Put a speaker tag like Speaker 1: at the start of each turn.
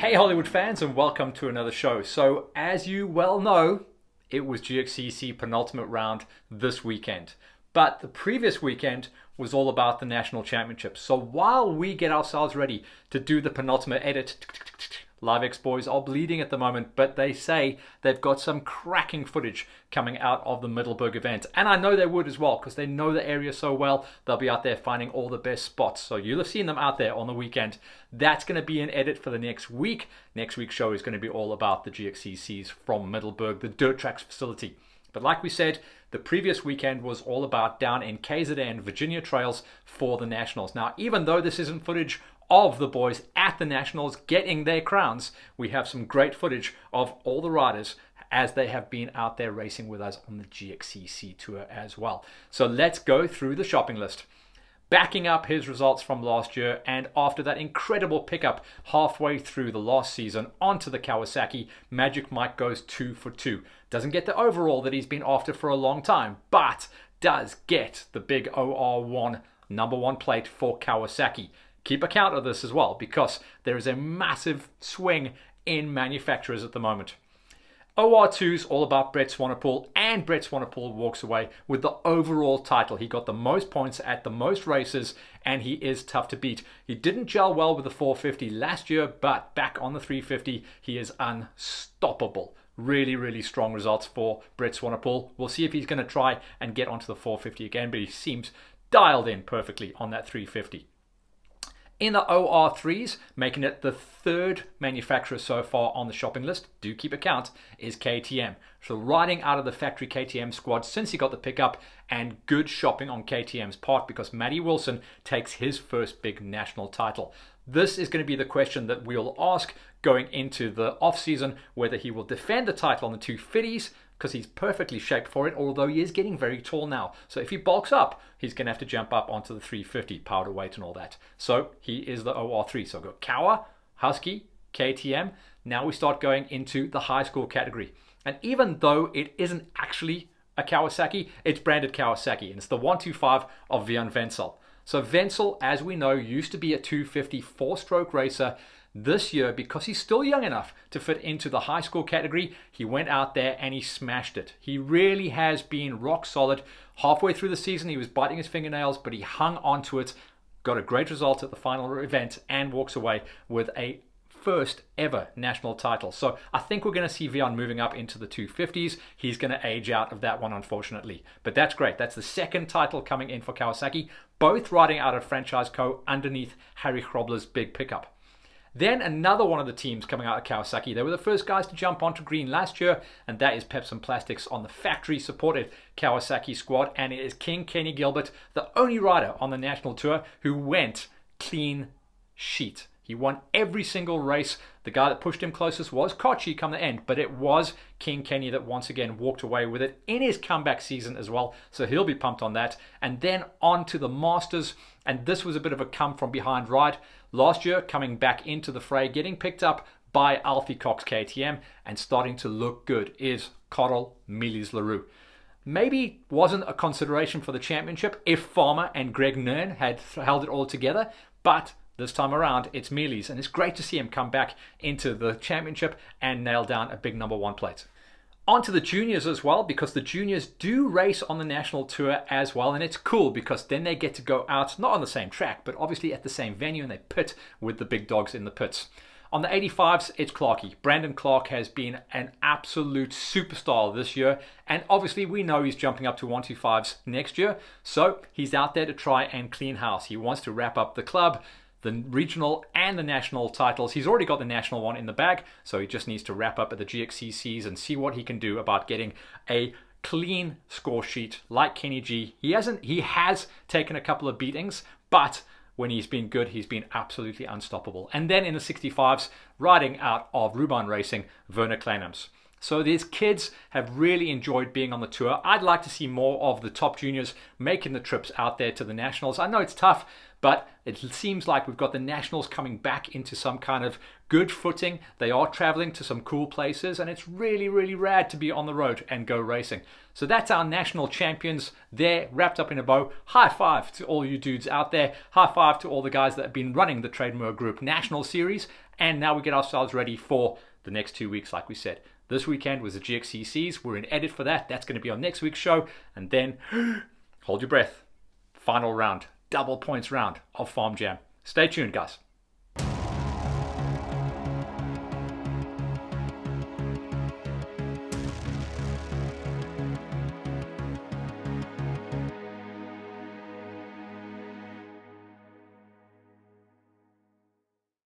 Speaker 1: Hey Hollywood fans, and welcome to another show. So as you well know, it was GXCC penultimate round this weekend. But the previous weekend was all about the national championship. So while we get ourselves ready to do the penultimate edit, Live X boys are bleeding at the moment, but they say they've got some cracking footage coming out of the Middelburg event. And I know they would as well, because they know the area so well. They'll be out there finding all the best spots. So you'll have seen them out there on the weekend. That's going to be an edit for the next week. Next week's show is going to be all about the GXCCs from Middelburg, the dirt tracks facility. But like we said, the previous weekend was all about down in KZN, Virginia Trails for the Nationals. Now, even though this isn't footage of the boys at the Nationals getting their crowns, we have some great footage of all the riders as they have been out there racing with us on the GXCC tour as well. So let's go through the shopping list. Backing up his results from last year, and after that incredible pickup halfway through the last season onto the Kawasaki, Magic Mike goes 2 for 2. Doesn't get the overall that he's been after for a long time, but does get the big OR1 number 1 plate for Kawasaki. Keep account of this as well, because there is a massive swing in manufacturers at the moment. OR2 is all about Brett Swanepoel, and Brett Swanepoel walks away with the overall title. He got the most points at the most races, and he is tough to beat. He didn't gel well with the 450 last year, but back on the 350, he is unstoppable. Really, really strong results for Brett Swanepoel. We'll see if he's going to try and get onto the 450 again, but he seems dialed in perfectly on that 350. In the OR3s, making it the third manufacturer so far on the shopping list, do keep account, is KTM. So riding out of the factory KTM squad since he got the pickup, and good shopping on KTM's part because Matty Wilson takes his first big national title. This is going to be the question that we'll ask going into the off-season, whether he will defend the title on the 250s, because he's perfectly shaped for it, although he is getting very tall now. So if he bulks up, he's going to have to jump up onto the 350 powder weight and all that. So he is the OR3. So go Kawa, Husky, KTM. Now we start going into the high school category. And even though it isn't actually a Kawasaki, it's branded Kawasaki, and it's the 125 of Björn Wenzel. So Wenzel, as we know, used to be a 250 4-stroke racer. This year, because he's still young enough to fit into the high school category, he went out there and he smashed it. He really has been rock solid. Halfway through the season, he was biting his fingernails, but he hung on to it, got a great result at the final event, and walks away with a first ever national title. So I think we're going to see Björn moving up into the 250s. He's going to age out of that one, unfortunately. But that's great. That's the second title coming in for Kawasaki, both riding out of Franchise Co. underneath Harry Chrobler's big pickup. Then another one of the teams coming out of Kawasaki. They were the first guys to jump onto green last year, and that is Pepsi Plastics on the factory-supported Kawasaki squad. And it is King Kenny Gilbert, the only rider on the national tour who went clean sheet. He won every single race. The guy that pushed him closest was Kochi come the end, but it was King Kenny that once again walked away with it in his comeback season as well. So he'll be pumped on that. And then on to the Masters. And this was a bit of a come from behind ride. Last year, coming back into the fray, getting picked up by Alfie Cox KTM and starting to look good is Karel Melis-Leroux. Maybe wasn't a consideration for the championship if Farmer and Greg Nern had held it all together, but this time around, it's Melis, and it's great to see him come back into the championship and nail down a big number 1 plate. On to the juniors as well, because the juniors do race on the national tour as well, and it's cool because then they get to go out, not on the same track, but obviously at the same venue, and they pit with the big dogs in the pits. On the 85s, it's Clarkie. Brandon Clark has been an absolute superstar this year, and obviously we know he's jumping up to 125s next year, so he's out there to try and clean house. He wants to wrap up the club, the regional and the national titles. He's already got the national one in the bag, so he just needs to wrap up at the GXCCs and see what he can do about getting a clean score sheet like Kenny G. He has taken a couple of beatings, but when he's been good, he's been absolutely unstoppable. And then in the 65s, riding out of Ruban Racing, Werner Kleinams. So these kids have really enjoyed being on the tour. I'd like to see more of the top juniors making the trips out there to the nationals. I know it's tough, But it seems like we've got the Nationals coming back into some kind of good footing. They are traveling to some cool places, and it's really, really rad to be on the road and go racing. So that's our national champions there, wrapped up in a bow. High five to all you dudes out there. High five to all the guys that have been running the Trademoor Group National Series. And now we get ourselves ready for the next 2 weeks, like we said. This weekend was the GXCCs. We're in edit for that. That's going to be on next week's show. And then, hold your breath. Final round, double points round of Farm Jam. Stay tuned, guys.